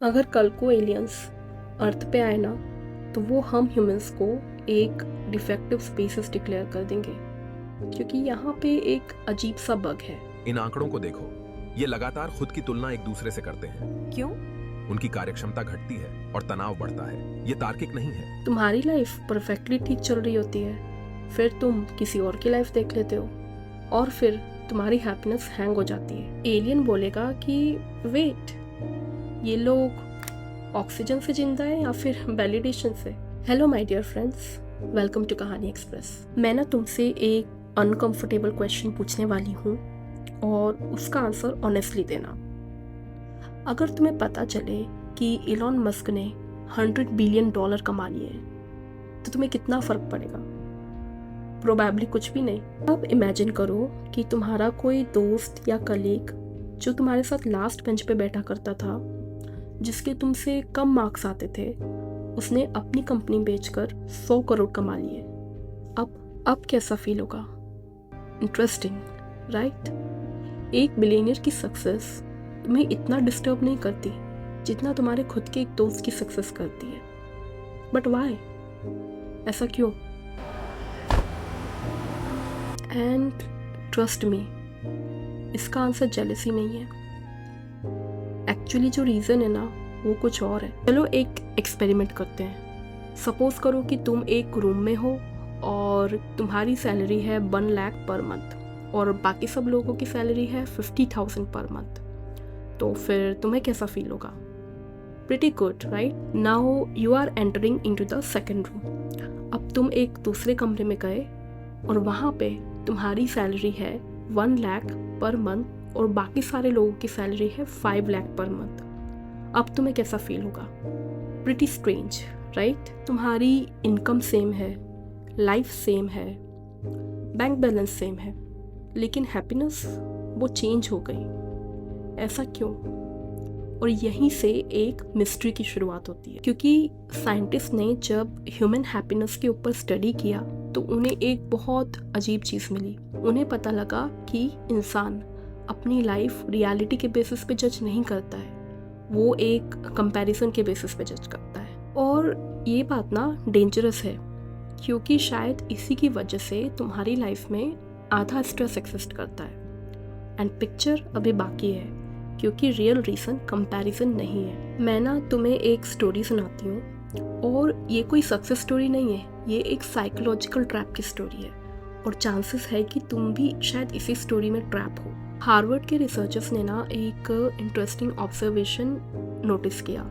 अगर कल को एलियंस अर्थ पे आए ना, तो वो हम ह्यूमंस को एक डिफेक्टिव स्पीसीज डिक्लेयर कर देंगे, क्योंकि यहाँ पे एक अजीब सा बग है। इन आंकड़ों को देखो, ये लगातार खुद की तुलना एक दूसरे से करते हैं। क्यों? उनकी कार्यक्षमता घटती है और तनाव बढ़ता है। ये तार्किक नहीं है। तुम्हारी लाइफ परफेक्टली ठीक चल रही होती है, फिर तुम किसी और की लाइफ देख लेते हो और फिर तुम्हारी हैप्पीनेस हैंग हो जाती है। एलियन बोलेगा कि वेट, ये लोग ऑक्सीजन से जिंदा है या फिर वैलिडेशन से। Hello my dear friends, welcome to Kahani Express. मैं ना तुमसे एक अनकंफर्टेबल क्वेश्चन पूछने वाली हूँ और उसका आंसर ऑनेस्टली देना। अगर तुम्हें पता चले कि इलॉन मस्क ने $100 बिलियन कमा लिए तो तुम्हें कितना फर्क पड़ेगा? प्रोबेबली कुछ भी नहीं। अब इमेजिन करो कि तुम्हारा कोई दोस्त या कलीग जो तुम्हारे साथ लास्ट बेंच पे बैठा करता था, जिसके तुमसे कम मार्क्स आते थे, उसने अपनी कंपनी बेचकर 100 करोड़ कमा लिए। अब कैसा फील होगा? Interesting, right? एक बिलियनियर की सक्सेस तुम्हें इतना डिस्टर्ब नहीं करती जितना तुम्हारे खुद के एक दोस्त की सक्सेस करती है। But why? ऐसा क्यों? एंड ट्रस्ट मी, इसका आंसर जेलसी नहीं है। एक्चुअली जो रीज़न है ना, वो कुछ और है। चलो एक एक्सपेरिमेंट करते हैं। सपोज करो कि तुम एक रूम में हो और तुम्हारी सैलरी है 1 लाख पर मंथ और बाकी सब लोगों की सैलरी है 50,000 पर मंथ। तो फिर तुम्हें कैसा फील होगा? Pretty good, right? Now you are entering into the second room. अब तुम एक दूसरे कमरे में गए और वहाँ पे तुम्हारी सैलरी है 1 लाख पर मंथ और बाकी सारे लोगों की सैलरी है 5 लाख पर मंथ। अब तुम्हें कैसा फील होगा? Pretty strange, right? तुम्हारी इनकम सेम है, लाइफ सेम है, बैंक बैलेंस सेम है, लेकिन हैप्पीनेस वो चेंज हो गई। ऐसा क्यों? और यहीं से एक मिस्ट्री की शुरुआत होती है, क्योंकि साइंटिस्ट ने जब ह्यूमन हैप्पीनेस के ऊपर स्टडी किया तो उन्हें एक बहुत अजीब चीज़ मिली। उन्हें पता लगा कि इंसान अपनी लाइफ रियलिटी के बेसिस पे जज नहीं करता है, वो एक कंपैरिजन के बेसिस पे जज करता है। और ये बात ना डेंजरस है, क्योंकि शायद इसी की वजह से तुम्हारी लाइफ में आधा स्ट्रेस एक्सिस्ट करता है। एंड पिक्चर अभी बाकी है, क्योंकि रियल रीज़न कंपैरिजन नहीं है। मैं ना तुम्हें एक स्टोरी सुनाती हूँ और ये कोई सक्सेस स्टोरी नहीं है, ये एक साइकोलॉजिकल ट्रैप की स्टोरी है और चांसेस है कि तुम भी शायद इसी स्टोरी में ट्रैप हो। हार्वर्ड के रिसर्चर्स ने ना एक इंटरेस्टिंग ऑब्जर्वेशन नोटिस किया।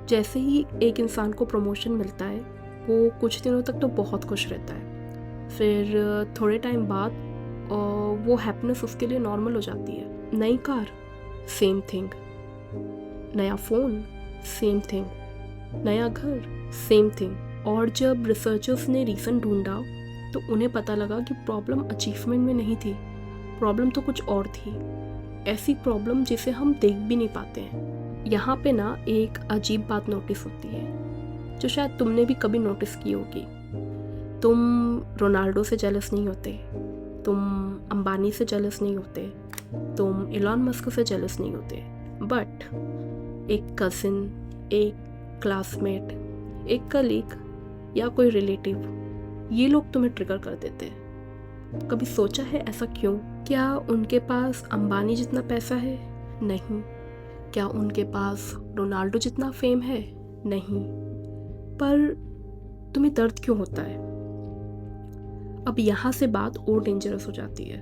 जैसे ही एक इंसान को प्रमोशन मिलता है, वो कुछ दिनों तक तो बहुत खुश रहता है, फिर थोड़े टाइम बाद वो हैप्पीनेस उसके लिए नॉर्मल हो जाती है। नई कार, सेम थिंग। नया फ़ोन, सेम थिंग। नया घर, सेम थिंग। और जब रिसर्चर्स ने रीज़न ढूंढा तो उन्हें पता लगा कि प्रॉब्लम अचीवमेंट में नहीं थी, प्रॉब्लम तो कुछ और थी। ऐसी प्रॉब्लम जिसे हम देख भी नहीं पाते हैं। यहाँ पे ना एक अजीब बात नोटिस होती है, जो शायद तुमने भी कभी नोटिस की होगी। तुम रोनाल्डो से जेलस नहीं होते, तुम अंबानी से जेलस नहीं होते, तुम इलॉन मस्क से जेलस नहीं होते, बट एक कज़िन, एक क्लासमेट, एक कलीग या कोई रिलेटिव, ये लोग तुम्हें ट्रिगर कर देते हैं। कभी सोचा है ऐसा क्यों? क्या उनके पास अंबानी जितना पैसा है? नहीं। क्या उनके पास रोनाल्डो जितना फेम है? नहीं। पर तुम्हें दर्द क्यों होता है? अब यहाँ से बात और डेंजरस हो जाती है,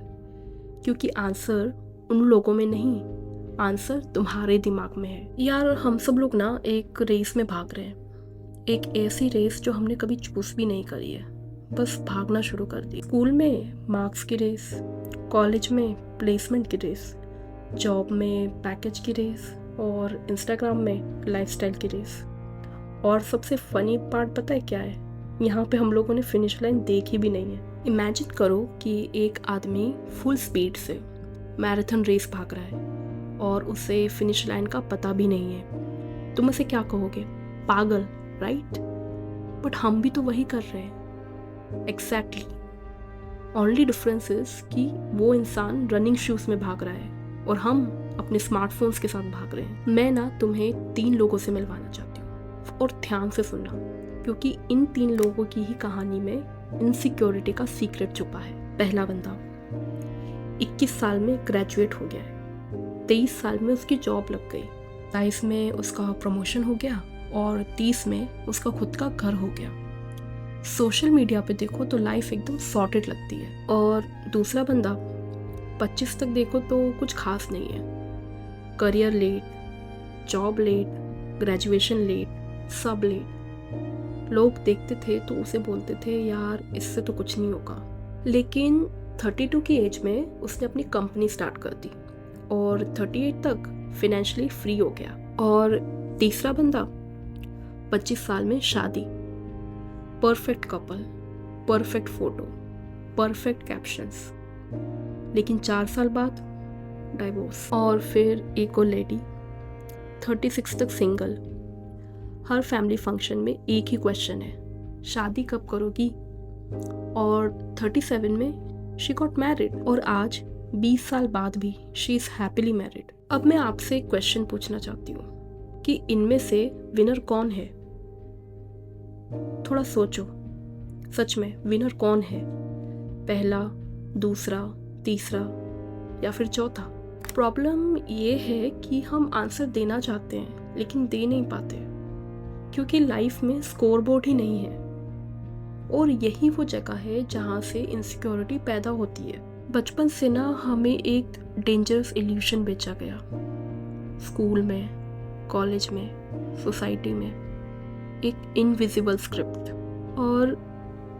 क्योंकि आंसर उन लोगों में नहीं, आंसर तुम्हारे दिमाग में है। यार, हम सब लोग ना एक रेस में भाग रहे हैं, एक ऐसी रेस जो हमने कभी चूज भी नहीं करी है, बस भागना शुरू कर दी। स्कूल में मार्क्स की रेस, कॉलेज में प्लेसमेंट की रेस, जॉब में पैकेज की रेस और इंस्टाग्राम में लाइफस्टाइल की रेस। और सबसे फनी पार्ट पता है क्या है? यहाँ पे हम लोगों ने फिनिश लाइन देखी भी नहीं है। इमेजिन करो कि एक आदमी फुल स्पीड से मैराथन रेस भाग रहा है और उसे फिनिश लाइन का पता भी नहीं है। तुम उसे क्या कहोगे? पागल, राइट? बट हम भी तो वही कर रहे हैं। एग्जैक्टली। ओनली डिफरेंस इज कि वो इंसान रनिंग शूज में भाग रहा है और हम अपने स्मार्टफोन्स के साथ भाग रहे हैं। मैं ना तुम्हें 3 लोगों से मिलवाना चाहती हूँ और ध्यान से सुनना, क्योंकि इन 3 लोगों की ही कहानी में इनसिक्योरिटी का सीक्रेट छुपा है। पहला बंदा 21 साल में ग्रेजुएट हो गया है, 23 साल में उसकी जॉब लग गई, 22 में उसका प्रमोशन हो गया और 30 में उसका खुद का घर हो गया। सोशल मीडिया पे देखो तो लाइफ एकदम सॉर्टेड लगती है। और दूसरा बंदा 25 तक देखो तो कुछ खास नहीं है, career late, job late, graduation late, सब लेट। लोग देखते थे तो उसे बोलते थे यार इससे तो कुछ नहीं होगा। लेकिन 32 की एज में उसने अपनी कंपनी स्टार्ट कर दी और 38 तक फिनेंशियली फ्री हो गया। और तीसरा बंदा 25 साल में शादी, perfect couple, perfect photo, perfect captions, लेकिन 4 साल बाद डाइवोर्स। और फिर एक और लेडी 36 तक सिंगल। हर फैमिली फंक्शन में एक ही क्वेश्चन है, शादी कब करोगी? और 37 में शी गॉट मैरिड और आज 20 साल बाद भी शी इज़ हैप्पीली मैरिड। अब मैं आपसे एक क्वेश्चन पूछना चाहती हूँ कि इनमें से विनर कौन है? थोड़ा सोचो, सच में विनर कौन है? पहला, दूसरा, तीसरा या फिर चौथा? प्रॉब्लम ये है कि हम आंसर देना चाहते हैं लेकिन दे नहीं पाते, क्योंकि लाइफ में स्कोर बोर्ड ही नहीं है। और यही वो जगह है जहाँ से इनसिक्योरिटी पैदा होती है। बचपन से ना हमें एक डेंजरस इल्यूशन बेचा गया, स्कूल में, कॉलेज में, सोसाइटी में, एक इनविजिबल स्क्रिप्ट। और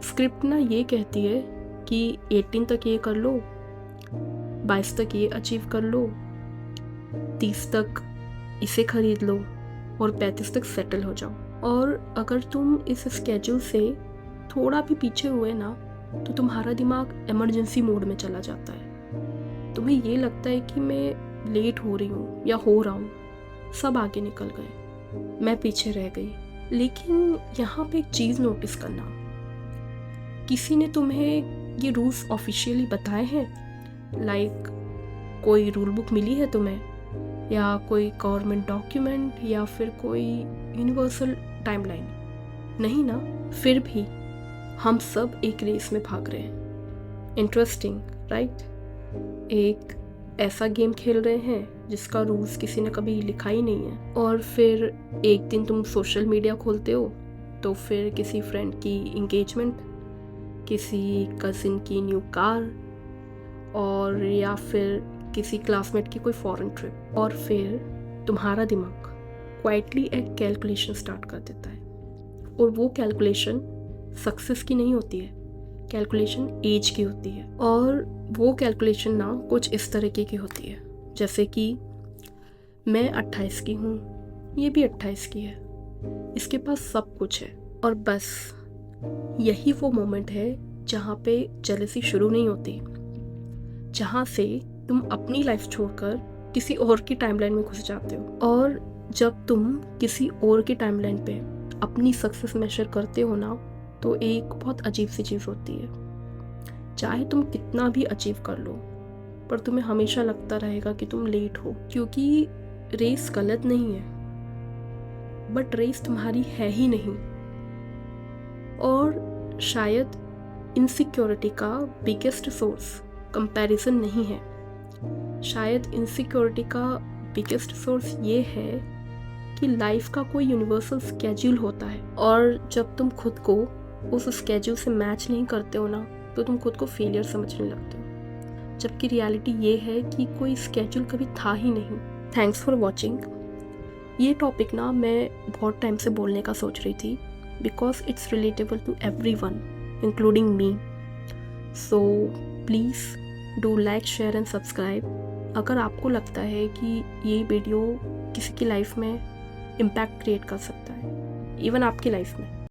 स्क्रिप्ट ना ये कहती है कि 18 तक ये कर लो, 22 तक ये अचीव कर लो, 30 तक इसे खरीद लो और 35 तक सेटल हो जाओ। और अगर तुम इस स्केड्यूल से थोड़ा भी पीछे हुए ना तो तुम्हारा दिमाग इमरजेंसी मोड में चला जाता है। तुम्हें ये लगता है कि मैं लेट हो रही हूँ या हो रहा हूँ, सब आगे निकल गए, मैं पीछे रह गई। लेकिन यहाँ पे एक चीज़ नोटिस करना, किसी ने तुम्हें ये रूल्स ऑफिशियली बताए हैं? लाइक कोई रूल बुक मिली है तुम्हें, या कोई गवर्नमेंट डॉक्यूमेंट, या फिर कोई यूनिवर्सल टाइमलाइन? नहीं ना। फिर भी हम सब एक रेस में भाग रहे हैं। Interesting right? एक ऐसा गेम खेल रहे हैं जिसका रूल्स किसी ने कभी लिखा ही नहीं है। और फिर एक दिन तुम सोशल मीडिया खोलते हो तो फिर किसी फ्रेंड की इंगेजमेंट, किसी कज़िन की न्यू कार, और या फिर किसी क्लासमेट की कोई फॉरेन ट्रिप। और फिर तुम्हारा दिमाग क्वाइटली एक कैलकुलेशन स्टार्ट कर देता है। और वो कैलकुलेशन सक्सेस की नहीं होती है, कैलकुलेशन एज की होती है। और वो कैलकुलेशन ना कुछ इस तरीके की होती है, जैसे कि मैं 28 की हूँ, ये भी 28 की है, इसके पास सब कुछ है। और बस यही वो मोमेंट है जहाँ पे जेलसी शुरू नहीं होती, जहाँ से तुम अपनी लाइफ छोड़कर किसी और की टाइमलाइन में घुस जाते हो। और जब तुम किसी और की टाइमलाइन पे अपनी सक्सेस मेजर करते हो ना, तो एक बहुत अजीब सी चीज़ होती है। चाहे तुम कितना भी अचीव कर लो, पर तुम्हें हमेशा लगता रहेगा कि तुम लेट हो, क्योंकि रेस गलत नहीं है, बट रेस तुम्हारी है ही नहीं। और शायद इनसिक्योरिटी का बिगेस्ट सोर्स कंपैरिजन नहीं है, शायद इनसिक्योरिटी का बिगेस्ट सोर्स ये है कि लाइफ का कोई यूनिवर्सल स्केड्यूल होता है, और जब तुम खुद को उस स्केड्यूल से मैच नहीं करते हो ना, तो तुम खुद को फेलियर समझने लगते हो, जबकि रियलिटी ये है कि कोई स्केड्यूल कभी था ही नहीं। Thanks for watching. ये टॉपिक ना मैं बहुत टाइम से बोलने का सोच रही थी, because it's relatable to everyone including me. So please do like, share and subscribe अगर आपको लगता है कि ये वीडियो किसी की लाइफ में इम्पैक्ट क्रिएट कर सकता है, इवन आपकी लाइफ में।